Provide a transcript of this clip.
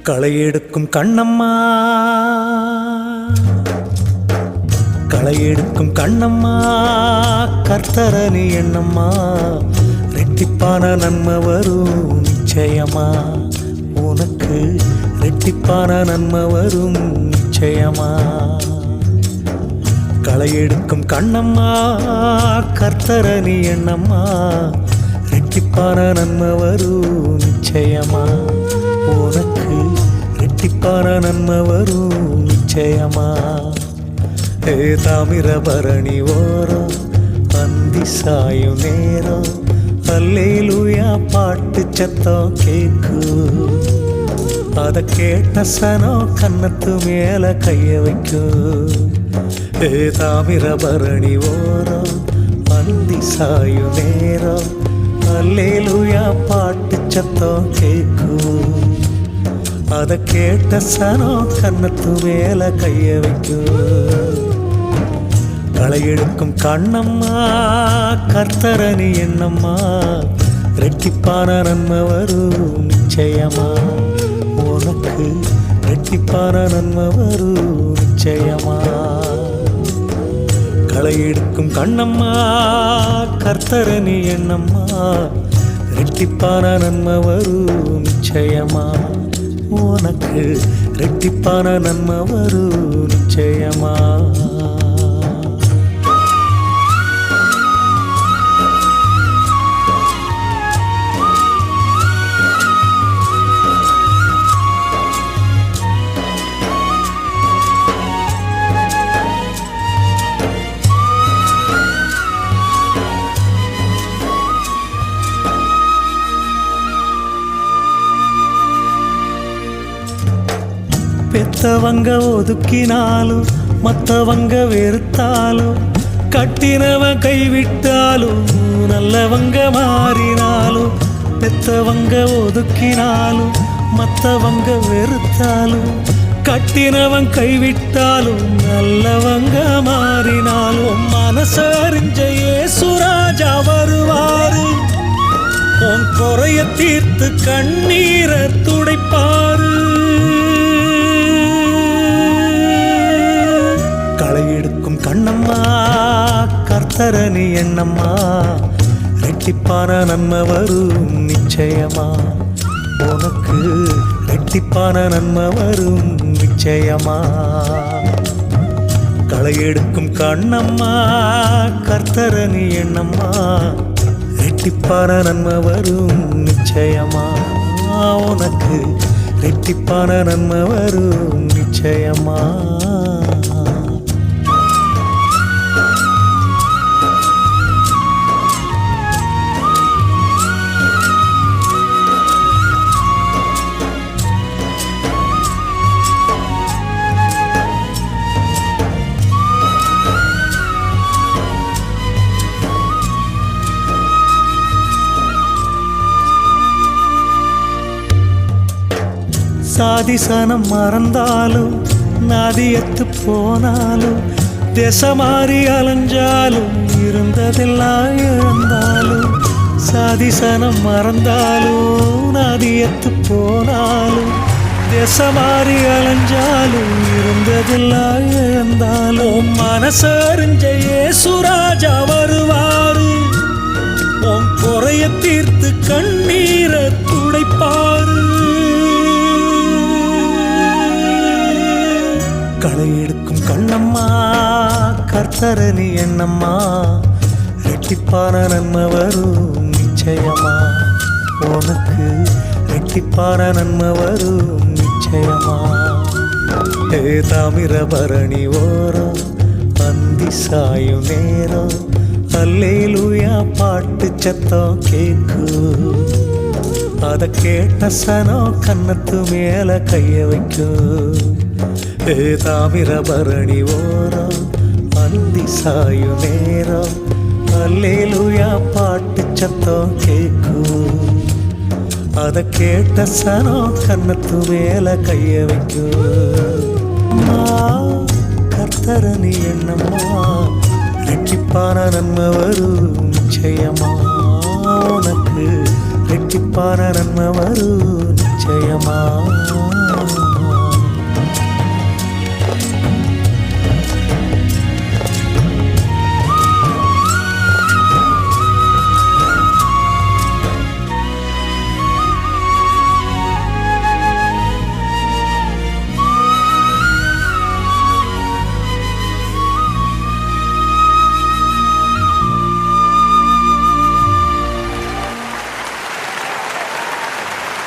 களையெடுக்கும் கண்ணம்மா, களையெடுக்கும் கண்ணம்மா, கர்த்தரணி எண்ணம்மா, ரெட்டிப்பான நன்மை வரும் நிச்சயமா. உனக்கு ரெட்டிப்பான நன்மை வரும் நிச்சயமா. களையெடுக்கும் கண்ணம்மா, கர்த்தரணி எண்ணம்மா, ரெட்டிப்பான நன்மை வரும் நிச்சயமா. உனக்கு ரெட்டிப்பான நன்மை வரும் நிச்சயமா. தாமிரபரணி ஓரம் அந்தி சாயும் நேரம் அல்லேலூயா பாட்டு சத்தம் கேக்கு. அத கேட்ட சனம் கன்னத்து மேல கைய வைக்கும். தாமிரபரணி ஓரம் அந்தி சாயும் நேரம் அல்லேலூயா பாட்டு சத்தம் கேக்கு. அத கேட்ட சனம் கன்னத்து மேல கைய வைக்கும். களையெடுக்கும் கண்ணம்மா, கர்த்தரணி எண்ணம்மா, ரெட்டிப்பான நன்மை வரும் நிச்சயமா. உனக்கு ரெட்டிப்பான நன்மை வரும் நிச்சயமா. களையெடுக்கும் கண்ணம்மா, கர்த்தரணி எண்ணம்மா, ரெட்டிப்பான நன்மை வரும் நிச்சயமா. உனக்கு ரெட்டிப்பான நன்மை வரும் நிச்சயமா. பெத்தவங்க ஒதுக்கினாலும் மற்றவங்க வெறுத்தாலும், கட்டினவன் கைவிட்டாலும் நல்லவங்க மாறினாலும், பெத்தவங்க ஒதுக்கினாலும் மற்றவங்க வெறுத்தாலும், கட்டினவன் கைவிட்டாலும் நல்லவங்க மாறினாலும், மனசறிஞ்ச இயேசுராஜா வருவாரு. உன் குறைய தீர்த்து கண்ணீரை துடைப்பாரு. களையெடுக்கும் கண்ணம்மா, கர்த்தரணி எண்ணம்மா, ரெட்டிப்பான நன்மை வரும் நிச்சயமா. உனக்கு ரெட்டிப்பான நன்மை வரும் நிச்சயமா. களையெடுக்கும் கண்ணம்மா, கர்த்தரணி எண்ணம்மா, ரெட்டிப்பான நன்மை வரும் நிச்சயமா. உனக்கு ரெட்டிப்பான நன்மை வரும் நிச்சயமா. சாதிசனம் மறந்தாலும் நாதியத்து போனாலும், தேசமாறி அலைஞ்சாலும் இருந்ததெல்லாம் இழந்தாலும், சாதிசனம் மறந்தாலும் நாதியத்து போனாலும், தேசமாறி அலைஞ்சாலும் இருந்ததெல்லாம் இழந்தாலும், மனசறிஞ்ச இயேசுராஜா வருவாரு. உன் குறைய தீர்த்து கண்ணீரை துடைப்பாரு. களையெடுக்கும் கண்ணம்மா, கர்த்தரணி எண்ணம்மா, ரெட்டிப்பான நன்மை வரும் நிச்சயமா. உனக்கு ரெட்டிப்பான நன்மை வரும் நிச்சயமா. தாமிரபரணி ஓரம் அந்தி சாயும் நேரம் அல்லேலூயா பாட்டு சத்தம் கேக்கு. அத கேட்ட சனம் கன்னத்து மேல கைய வைக்கும். தாமிரபரணி ஓரம் அந்தி சாயும் நேரம் அல்லேலூயா பாட்டு சத்தம் கேக்கும். அத கேட்ட சனம் கன்னத்து மேல கைய வைக்கும். கர்த்தரணி எண்ணம்மா, ரெட்டிப்பான நன்மை வரும் நிச்சயமா. உனக்கு ரெட்டிப்பான நன்மை வரும் நிச்சயமா.